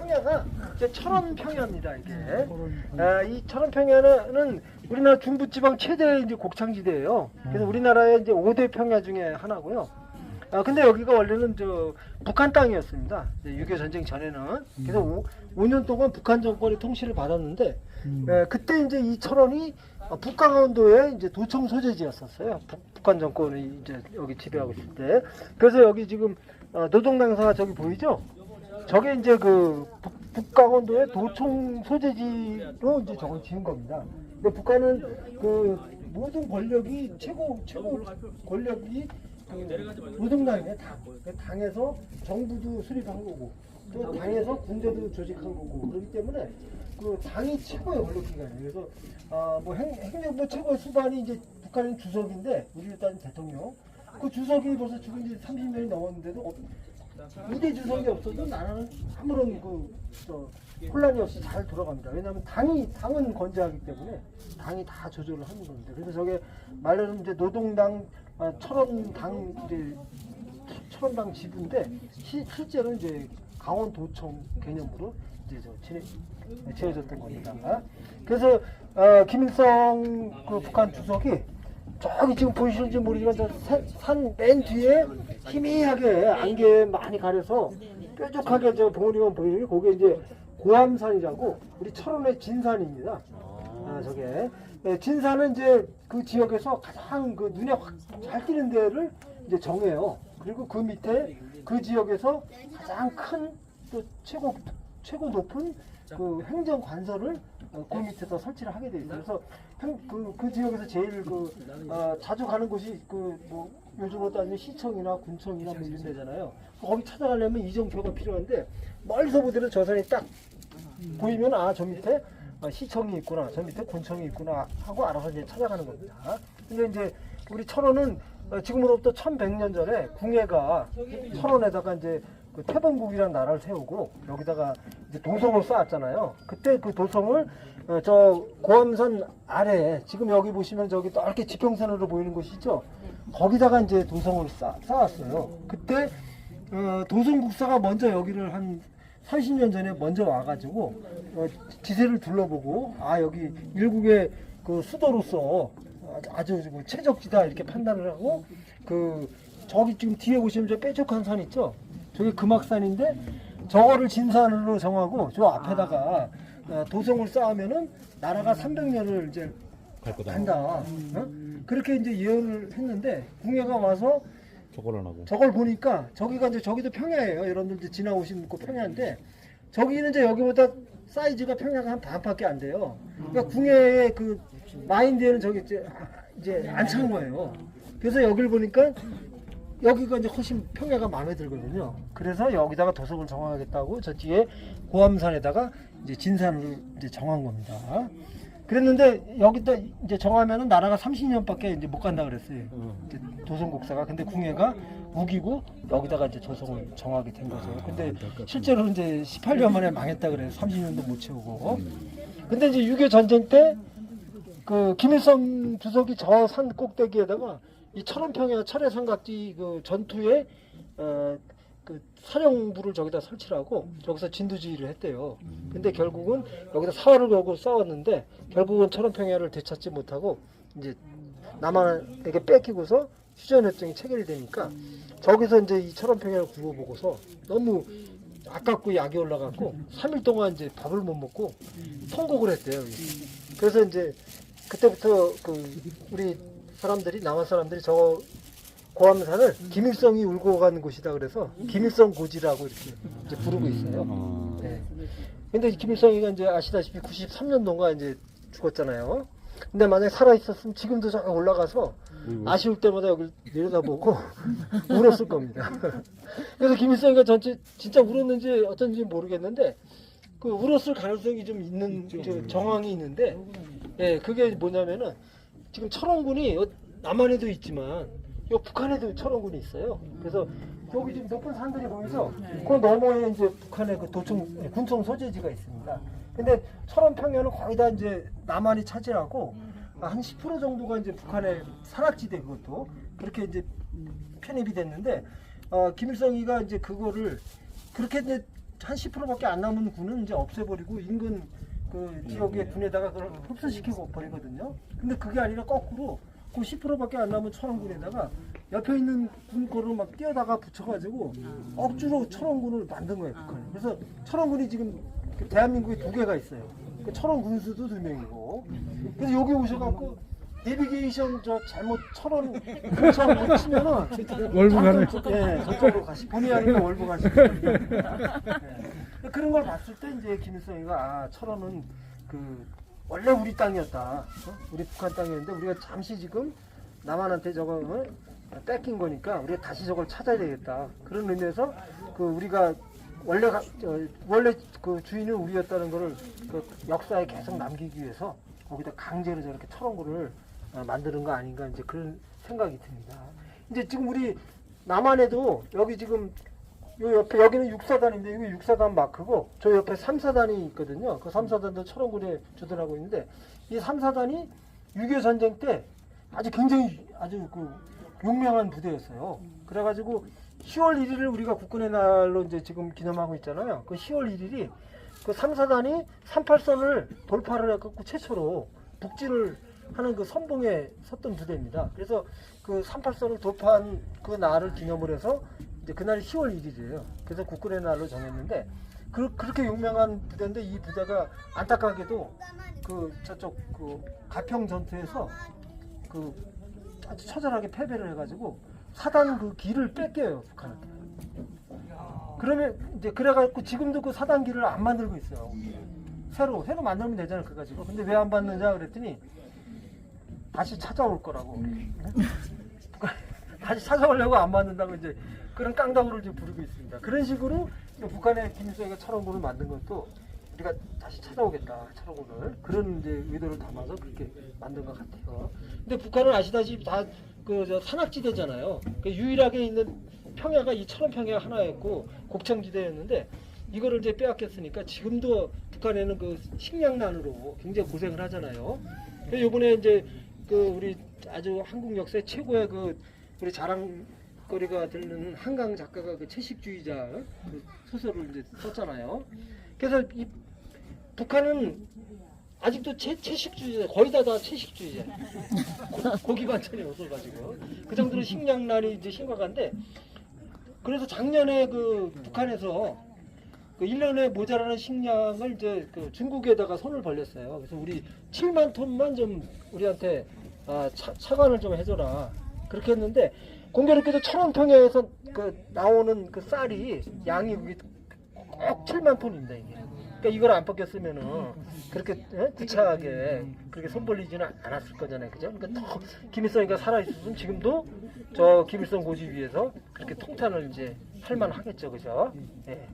평야가 이제 철원 평야입니다. 이게 이 철원 평야는 우리나라 중부지방 최대 이제 곡창지대예요. 그래서 우리나라의 이제 5대 평야 중에 하나고요. 근데 여기가 원래는 저 북한 땅이었습니다. 6.25 전쟁 전에는. 그래서 5년 동안 북한 정권의 통치를 받았는데, 그때 이제 이 철원이 북강원도의 이제 도청 소재지였었어요. 북한 정권이 이제 여기 지배하고 있을 때. 그래서 여기 지금 노동당사가 저기 보이죠? 저게 이제 그 북강원도의 도청 소재지로 이제 저걸 지은 겁니다. 근데 북한은 그 모든 권력이 최고 권력이 노동당이네. 당에서 정부도 수립한 거고 또 당에서 군대도 조직한 거고 그렇기 때문에 그 당이 최고의 권력 기관이에요. 그래서 뭐 행정부 최고의 수반이 이제 북한은 주석인데 우리 일단 대통령 그 주석이 벌써 죽은 지 30년이 넘었는데도 2대 주석이 없어도 나라는 아무런 혼란이 없이 잘 돌아갑니다. 왜냐하면 당은 건재하기 때문에 당이 다 조절을 하는 겁니다. 그래서 저게 말로는 이제 노동당 철원당 이제 철원당 지부인데 실제로 이제 강원도청 개념으로 이제 지어졌던 겁니다. 그래서 김일성 그 북한 주석이 저기 지금 보이실지 모르지만 산 맨 뒤에 희미하게 안개 많이 가려서 뾰족하게 저 봉우리만 보이는 게 그게 이제 고암산이라고 우리 철원의 진산입니다. 저게 진산은 이제 그 지역에서 가장 그 눈에 확 잘 띄는 데를 이제 정해요. 그리고 그 밑에 그 지역에서 가장 큰 또 최고 높은 그 행정 관서를 그 밑에서 설치를 하게 돼 있어요. 그래서 그 지역에서 제일 자주 가는 곳이 뭐 요즘으로 따지면 시청이나 군청이나 뭐 이런 데잖아요. 거기 찾아가려면 이정표가 필요한데 멀리서 보더라도 저 산이 딱 보이면 저 밑에 시청이 있구나, 저 밑에 군청이 있구나 하고 알아서 이제 찾아가는 겁니다. 근데 이제 우리 철원은 지금으로부터 1100년 전에 궁예가 철원에다가 이제 그 태봉국이라는 나라를 세우고 여기다가 이제 도성을 쌓았잖아요. 그때 그 도성을 저 고암산 아래에 지금 여기 보시면 저기 넓게 지평선으로 보이는 곳이죠. 거기다가 이제 도성을 쌓았어요. 그때 도성국사가 먼저 여기를 한 30년 전에 먼저 와가지고 지세를 둘러보고 여기 일국의 그 수도로서 아주 최적지다 이렇게 판단을 하고 저기 지금 뒤에 보시면 저 뾰족한 산 있죠. 저게 금악산인데 저거를 진산으로 정하고 저 앞에다가 도성을 쌓으면은 나라가 300년을 이제 간다. 그렇게 이제 예언을 했는데 궁예가 와서 저걸 보니까 저기가 이제 저기도 평야예요. 여러분들 지나오신 그 평야인데 저기는 이제 여기보다 사이즈가 평야가 한 반밖에 안 돼요. 그러니까 궁예의 그 마인드에는 저기 이제 안 찬 거예요. 그래서 여기를 보니까 여기가 이제 훨씬 평야가 마음에 들거든요. 그래서 여기다가 도성을 정하겠다고 저 뒤에 고암산에다가 이제 진산을 이제 정한 겁니다. 그랬는데 여기다 이제 정하면은 나라가 30년밖에 이제 못 간다 그랬어요. 이제 도성국사가. 근데 궁예가 우기고 여기다가 이제 도성을 정하게 된 거죠. 근데 실제로 이제 18년 만에 망했다 그래서 30년도 못 채우고. 근데 이제 6.25 전쟁 때 그 김일성 주석이 저 산 꼭대기에다가 이 철원평야 철의 삼각지 그 전투에 그 사령부를 저기다 설치를 하고 여기서 진두지휘를 했대요. 근데 결국은 여기다 사활을 걸고 싸웠는데 결국은 철원평야를 되찾지 못하고 이제 남한에게 뺏기고서 휴전협정이 체결이 되니까 저기서 이제 이 철원평야를 굴러보고서 너무 아깝고 약이 올라갔고 3일 동안 이제 밥을 못 먹고 통곡을 했대요. 그래서 이제 그때부터 우리 남한 사람들이 저 고암산을 김일성이 울고 간 곳이다 그래서 김일성 고지라고 이렇게 이제 부르고 있어요. 네. 근데 김일성이가 이제 아시다시피 93년도인가 이제 죽었잖아요. 근데 만약에 살아있었으면 지금도 저 올라가서 아쉬울 때마다 여기 내려다보고 울었을 겁니다. 그래서 김일성이가 진짜 울었는지 어쩐지 모르겠는데 그 울었을 가능성이 좀 있는 정황이 있는데 그게 뭐냐면은 지금 철원군이 남한에도 있지만 북한에도 철원군이 있어요. 그래서 여기 지금 높은 산들이 보이죠? 그 너머에 이제 북한의 그 군청 소재지가 있습니다. 근데 철원 평야는 거의 다 이제 남한이 차지하고 한 10% 정도가 이제 북한의 산악지대 그것도 그렇게 이제 편입이 됐는데 김일성이가 이제 그거를 그렇게 이제 한 10%밖에 안 남은 군은 이제 없애버리고 인근 그 지역의 군에다가 그걸 흡수시키고 버리거든요. 근데 그게 아니라 거꾸로 그 10%밖에 안 남은 철원군에다가 옆에 있는 군 거를 막 뛰어다가 붙여가지고 억지로 철원군을 만든 거예요. 북한이. 그래서 철원군이 지금 대한민국에 2개가 있어요. 그 철원 군수도 2명이고. 그래서 여기 오셔갖고 내비게이션 저 잘못 철원 근처 못 치면은 월부 가네. 예, 저쪽으로 가시. 본의 아니게 월부 가시고. 예. 그런 걸 봤을 때 이제 김일성이가 아 철원은 그 원래 우리 땅이었다. 우리 북한 땅이었는데 우리가 잠시 지금 남한한테 저거 뺏긴 거니까 우리가 다시 저걸 찾아야 되겠다. 그런 의미에서 그 우리가 원래 그 주인은 우리였다는 거를 그 역사에 계속 남기기 위해서 거기다 강제로 저렇게 철원군을 만드는 거 아닌가 이제 그런 생각이 듭니다. 이제 지금 우리 남한에도 여기 지금 요 옆에 여기는 6사단인데 이게 6사단 마크고 저 옆에 3사단이 있거든요. 그 3사단도 철원군에 주둔하고 있는데 이 3사단이 6.25 전쟁 때 아주 굉장히 아주 그 용맹한 부대였어요. 그래가지고 10월 1일을 우리가 국군의 날로 이제 지금 기념하고 있잖아요. 그 10월 1일이 그 3사단이 38선을 돌파를 해갖고 최초로 북진을 하는 그 선봉에 섰던 부대입니다. 그래서 그 38선을 돌파한 그 날을 기념을 해서 이제 그날이 10월 1일이에요. 그래서 국군의 날로 정했는데 그렇게 유명한 부대인데 이 부대가 안타깝게도 그 저쪽 그 가평 전투에서 그 아주 처절하게 패배를 해가지고 사단 그 길을 뺏겨요 북한한테. 그러면 이제 그래가지고 지금도 그 사단 길을 안 만들고 있어요. 새로 만들면 되잖아요 그거 가지고. 근데 왜 안 받느냐 그랬더니 다시 찾아올 거라고. 다시 찾아오려고 안 만든다고 이제 그런 깡다구를 이제 부르고 있습니다. 그런 식으로 북한의 김일성이가 철원군을 만든 것도 우리가 다시 찾아오겠다 철원군을 그런 이제 의도를 담아서 그렇게 만든 것 같아요. 근데 북한은 아시다시피 다 그 저 산악지대잖아요. 그 유일하게 있는 평야가 이 철원 평야 하나였고 곡창지대였는데 이거를 이제 빼앗겼으니까 지금도 북한에는 그 식량난으로 굉장히 고생을 하잖아요. 그래서 이번에 이제 그 우리 아주 한국 역사의 최고의 그 우리 자랑거리가 되는 한강 작가가 그 채식주의자 그 소설을 이제 썼잖아요. 그래서 이 북한은 아직도 채식주의자 거의 다 채식주의자. 고기 반찬이 없어가지고 그 정도로 식량난이 이제 심각한데 그래서 작년에 그 북한에서 그 1년에 모자라는 식량을 이제 그 중국에다가 손을 벌렸어요. 그래서 우리 7만 톤만 좀 우리한테 차관을 좀 해줘라. 그렇게 했는데 공교롭게도 철원평야에서 그 나오는 그 쌀이 양이 그게 꼭 7만 톤입니다 이게. 그러니까 이걸 안 뺏겼으면은 그렇게 구차하게 그렇게 손 벌리지는 않았을 거잖아요, 그죠? 그러니까 더 김일성이가 살아 있었으면 지금도 저 김일성 고지 위에서 그렇게 통탄을 이제 할 만하겠죠, 그죠? 예.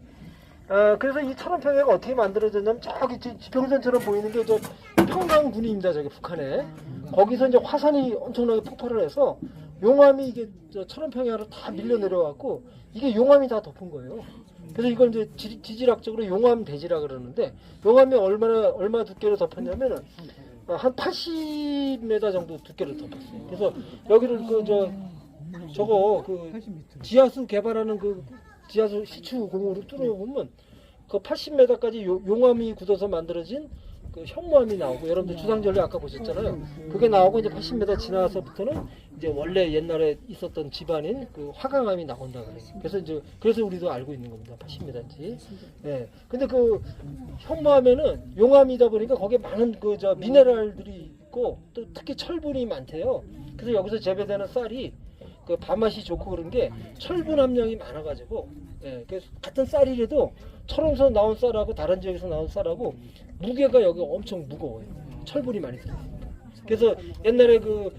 그래서 이 철원평야가 어떻게 만들어졌냐면 저기 지평선처럼 보이는 게 저 평강군입니다, 저기 북한에. 거기서 이제 화산이 엄청나게 폭발을 해서 용암이 이게 저 철원평야로 다 밀려 내려왔고 이게 용암이 다 덮은 거예요. 그래서 이걸 이제 지질학적으로 용암 대지라 그러는데 용암이 얼마 두께로 덮었냐면은 한 80m 정도 두께로 덮었어요. 그래서 여기를 저거 그 지하수 개발하는 그 지하수 시추 공으로 뚫어보면 그 80m까지 용암이 굳어서 만들어진 그 현무암이 나오고 여러분들 주상절리 아까 보셨잖아요. 그게 나오고 이제 80m 지나서부터는 이제 원래 옛날에 있었던 집안인 그 화강암이 나온다 그래요. 그래서 우리도 알고 있는 겁니다. 80m인지. 예. 근데 그 현무암에는 용암이다 보니까 거기에 많은 그 미네랄들이 있고 또 특히 철분이 많대요. 그래서 여기서 재배되는 쌀이 그 밥맛이 좋고 그런 게 철분 함량이 많아가지고 그래서 같은 쌀이라도 철원에서 나온 쌀하고 다른 지역에서 나온 쌀하고 무게가 여기 엄청 무거워요. 철분이 많이 들어있으니까. 그래서 옛날에 그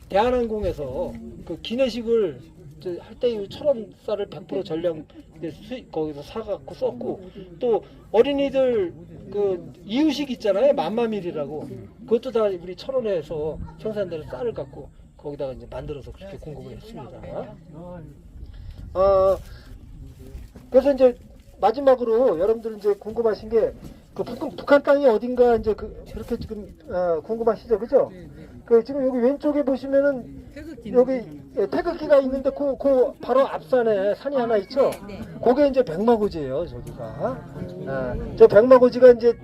대한항공에서 그 기내식을 할 때 철원 쌀을 100% 전량 거기서 사갖고 썼고 또 어린이들 그 이유식 있잖아요. 맘마밀이라고 그것도 다 우리 철원에서 생산되는 쌀을 갖고 거기다가 이제 만들어서 그렇게 공급을 했습니다. 그래서 이제 마지막으로 여러분들 이제 궁금하신 게 그 북한 땅이 어딘가 이제 그렇게 지금 궁금하시죠, 그죠? 그 지금 여기 왼쪽에 보시면은 여기 태극기가 있는데 그 바로 앞산에 산이 하나 있죠. 그게 이제 백마고지예요. 저기가. 저 백마고지가 이제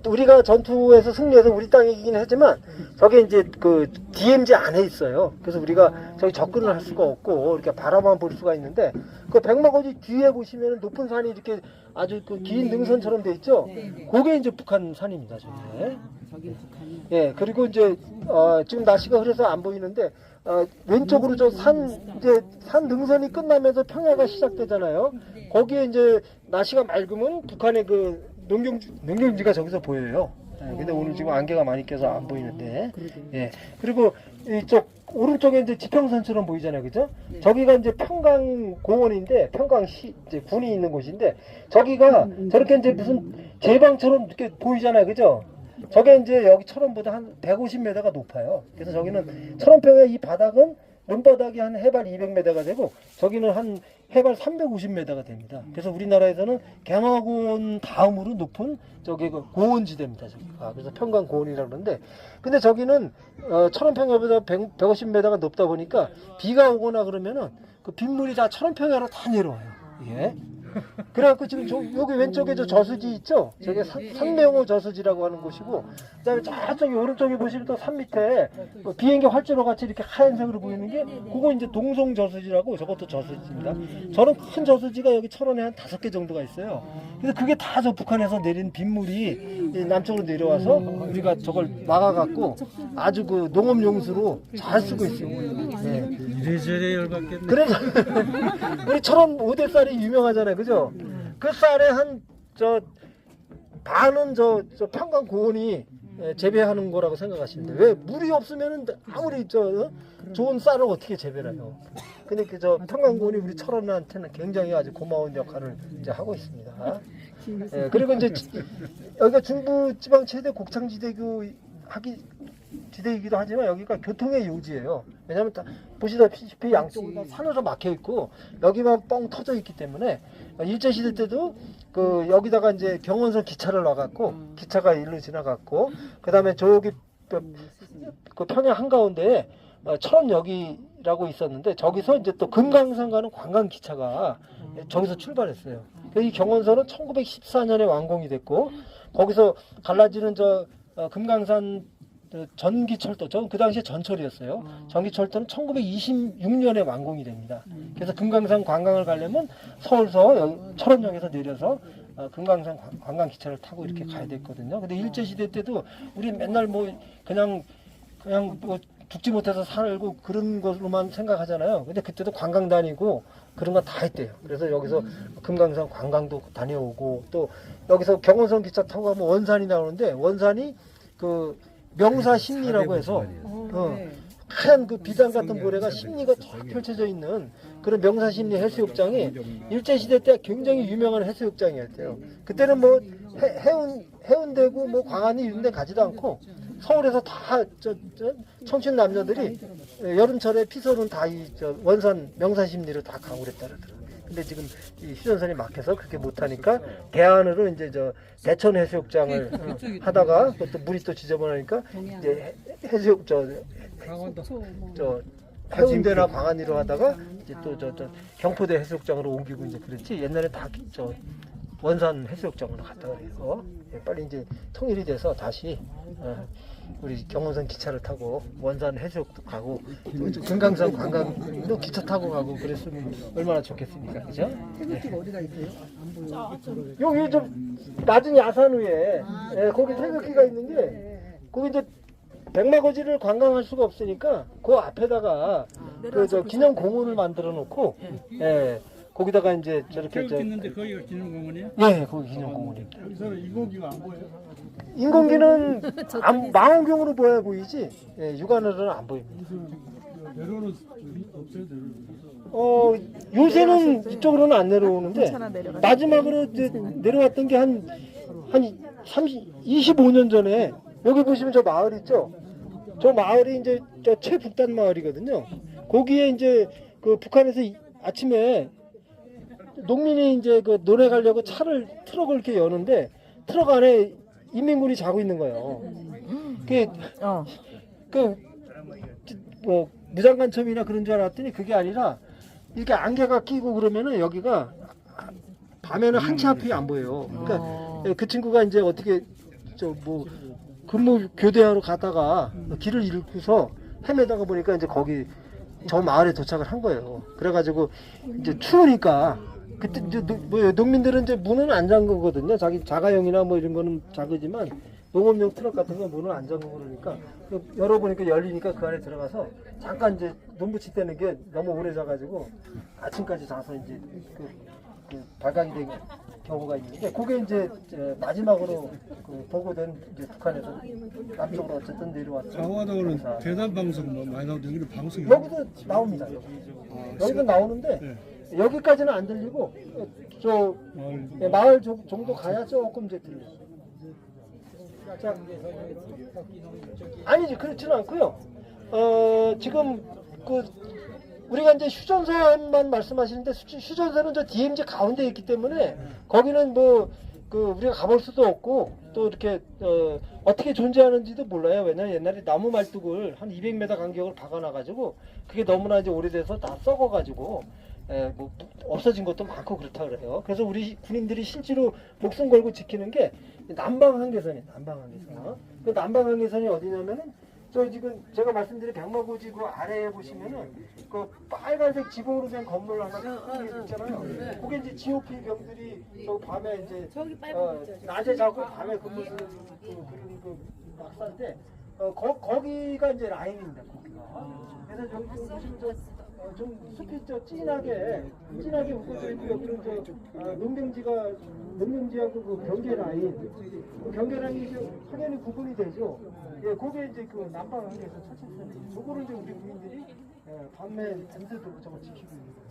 우리가 전투에서 승리해서 우리 땅이긴 하지만 저게 이제 그 DMZ 안에 있어요. 그래서 우리가 저기 접근을 할 수가 없고 이렇게 바라만 볼 수가 있는데 그 백마고지 뒤에 보시면 높은 산이 이렇게 아주 그 긴 능선처럼 돼 있죠. 그게 이제 북한 산입니다. 저게. 예, 그리고 이제 지금 날씨가 흐려서 안 보이는데 왼쪽으로 저 산 능선이 끝나면서 평야가 시작되잖아요. 거기에 이제 날씨가 맑으면 북한의 그 농경지가 저기서 보여요. 예, 근데 오늘 지금 안개가 많이 껴서 안 보이는데. 예. 그리고 이쪽 오른쪽에 이제 지평선처럼 보이잖아요. 그죠? 저기가 이제 평강공원인데 평강시 이제 군이 있는 곳인데 저기가 저렇게 이제 무슨 제방처럼 이렇게 보이잖아요. 그죠? 저게 이제 여기 철원보다 한 150m가 높아요. 그래서 저기는 철원평의 이 바닥은 눈바닥이 한 해발 200m가 되고 저기는 한 해발 350m가 됩니다. 그래서 우리나라에서는 개마고원 다음으로 높은 저기 그 고원지대입니다. 저기가. 그래서 평강고원이라고 그러는데 근데 저기는 철원평야보다 150m가 높다 보니까 비가 오거나 그러면은 그 빗물이 다 철원평야로 다 내려와요. 이게. 그래갖고 지금 여기 왼쪽에 저 저수지 있죠? 저게 산명호 저수지라고 하는 곳이고, 그 다음에 저쪽에 오른쪽에 보시면 또 산 밑에 비행기 활주로 같이 이렇게 하얀색으로 보이는 게, 그거 이제 동송 저수지라고 저것도 저수지입니다. 저는 큰 저수지가 여기 철원에 한 5개 정도가 있어요. 그래서 그게 다 저 북한에서 내린 빗물이 남쪽으로 내려와서 우리가 저걸 막아갖고 아주 그 농업용수로 잘 쓰고 있어요. 네. 이래저래 열받겠네. 그래서 우리 철원 5대 쌀이 유명하잖아요. 그죠? 그 쌀에 한 반은 저 평강 고원이 재배하는 거라고 생각하시면 돼요. 왜 물이 없으면은 아무리 좋은 쌀을 어떻게 재배를 해요? 근데 그 평강 고원이 우리 철원한테는 굉장히 아주 고마운 역할을 이제 하고 있습니다. 예, 그리고 이제 여기가 중부 지방 최대 지대이기도 하지만 여기가 교통의 요지예요. 왜냐하면 보시다시피 양쪽으로 다 산으로 막혀 있고 여기만 뻥 터져 있기 때문에 일제 시대 때도 그 여기다가 이제 경원선 기차를 놔갖고 기차가 일로 지나갔고 그 다음에 저기 그 평야 한가운데에 철원역이라고 있었는데 저기서 이제 또 금강산 가는 관광 기차가 저기서 출발했어요. 이 경원선은 1914년에 완공이 됐고 거기서 갈라지는 금강산 전기철도, 그 당시에 전철이었어요. 전기철도는 1926년에 완공이 됩니다. 그래서 금강산 관광을 가려면 서울서 철원역에서 내려서 금강산 관광 기차를 타고 이렇게 가야 됐거든요. 근데 일제 시대 때도 우리 맨날 그냥 죽지 못해서 살고 그런 것으로만 생각하잖아요. 근데 그때도 관광 다니고 그런 거 다 했대요. 그래서 여기서 금강산 관광도 다녀오고 또 여기서 경원선 기차 타고 가면 원산이 나오는데 원산이 그 명사 심리라고 해서 하얀 그 비단 같은 모래가 심리가 쫙 펼쳐져 있는 그런 명사 심리 해수욕장이 일제 시대 때 굉장히 유명한 해수욕장이었대요. 그때는 해운대구 광안리 이런 데 가지도 않고 서울에서 다 청춘 남녀들이 여름철에 피서는 다 원산 명사 심리로 다 가고 그랬다 그러더라고요. 근데 지금 이 휴전선이 막혀서 그렇게 못하니까 대안으로 이제 대천 해수욕장을 하다가 또 물이 또 지저분하니까 이제 해운대나 광안리로 하다가 이제 또 경포대 해수욕장으로 옮기고 이제 그랬지 옛날에 다 원산 해수욕장으로 갔다 그래요. 빨리 이제 통일이 돼서 다시 우리 경원선 기차를 타고 원산 해수욕도 가고 금강산 관광도 기차 타고 가고 그랬으면 얼마나 좋겠습니까, 그죠? 태극기가 어디가 있어요? 안 보여. 여기 좀 낮은 야산 위에 거기 태극기가 있는 게 거기 이제 백마고지를 관광할 수가 없으니까 그 앞에다가 기념 공원을 만들어 놓고 거기다가 이제 저렇게 있는데 거기가 기념공원이야? 네, 거기 기념 공원입니다. 여기서는 인공기가 안 보여요? 인공기는 망원경으로 보이지 육안으로는 안 보입니다. 내려오는 없어요? 요새는 이쪽으로는 안 내려오는데 마지막으로 이제 내려왔던 게 한 25년 전에 여기 보시면 저 마을 있죠? 저 마을이 이제 저 최북단 마을이거든요. 거기에 이제 그 북한에서 아침에 농민이 이제 그 논에 가려고 트럭을 이렇게 여는데 트럭 안에 인민군이 자고 있는 거예요. 뭐 무장관첨이나 그런 줄 알았더니 그게 아니라 이렇게 안개가 끼고 그러면은 여기가 밤에는 한치 앞이 안 보여요. 그러니까 그 친구가 이제 어떻게 저 뭐 근무 교대하러 가다가 길을 잃고서 헤매다가 보니까 이제 거기 저 마을에 도착을 한 거예요. 그래가지고 이제 추우니까 그때 이제 뭐 농민들은 이제 문은 안 잠그거든요. 자기 자가용이나 뭐 이런 거는 작으지만 농업용 트럭 같은 거 문을 안 잠그고 그러니까 열어보니까 열리니까 그 안에 들어가서 잠깐 이제 눈 붙일 때는 게 너무 오래 자가지고 아침까지 자서 이제 그 발각이 된 경우가 있는데 그게 이제 마지막으로 그 보고된 이제 북한에서 남쪽으로 어쨌든 내려왔죠. 강화도는 대단 방송 뭐 많이 나오는데 여기는 방송이 여기도 나옵니다. 여기도 나오는데 네. 여기까지는 안 들리고 저 마을 마을 정도 가야 조금 이제 들려요. 자, 아니지 그렇지는 않고요. 지금 그 우리가 이제 휴전선만 말씀하시는데 휴전선은 저 DMZ 가운데 있기 때문에 거기는 뭐 그 우리가 가볼 수도 없고 또 이렇게 어떻게 존재하는지도 몰라요. 왜냐면 옛날에 나무 말뚝을 한 200m 간격을 박아놔가지고 그게 너무나 이제 오래돼서 다 썩어가지고 뭐 없어진 것도 많고 그렇다 그래요. 그래서 우리 군인들이 실제로 목숨 걸고 지키는 게 남방 한계선이에요. 남방 한계선. 그 남방 한계선이 어디냐면은 저 지금 제가 말씀드린 백마고지 그 아래에 보시면은 그 빨간색 지붕으로 된 건물 하나 크게 있잖아요. 그게 이제 GOP 병들이 저 밤에 이제 낮에 자고 밤에 근무하는 그 막사인데 거기가 이제 라인입니다. 거기가. 그래서 여기 보시면 좀 숲이 진하게 우거져 있고 여기는 농경지하고 그 경계 라인, 그 경계 라인이 확연히 구분이 되죠. 예, 그게 이제 그 남방 한계에서 차차선이에요. 저거를 이제 우리 국민들이 밤에 밤새도록 저거 지키고 있는 거예요.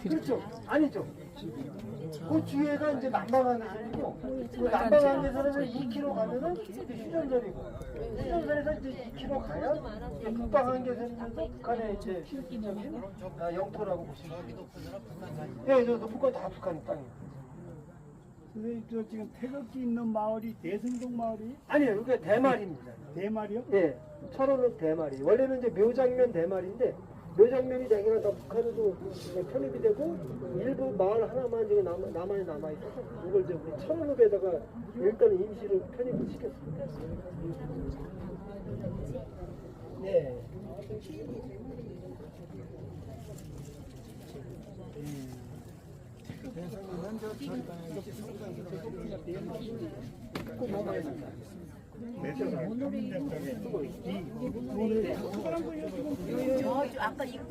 그렇죠? 아니죠. 그 뒤에가 이제 남방항해선이고 그 남방항해선에서 2km 가면은 이제 휴전선이고 휴전선에서 이제 2km 가야 이제 북방항해선이면서 북한의 이제 실질적인 영토라고 보시면 돼요. 예, 저 북한 다 북한 땅이에요. 선생님 저 지금 태극기 있는 마을이 대승동 마을이 아니요, 이게 대마리입니다. 대마리요? 예, 철원은 대마리. 원래는 이제 묘장면 대마리인데 묘장면이 되기가 더 북한에도 편입이 되고 일부 마을 하나만 지금 남한에 남아 있어서 이걸 이제 우리 철원읍에다가 일단 임시로 편입을 시켰습니다. 네. 꼭 먹어야 된다. 아까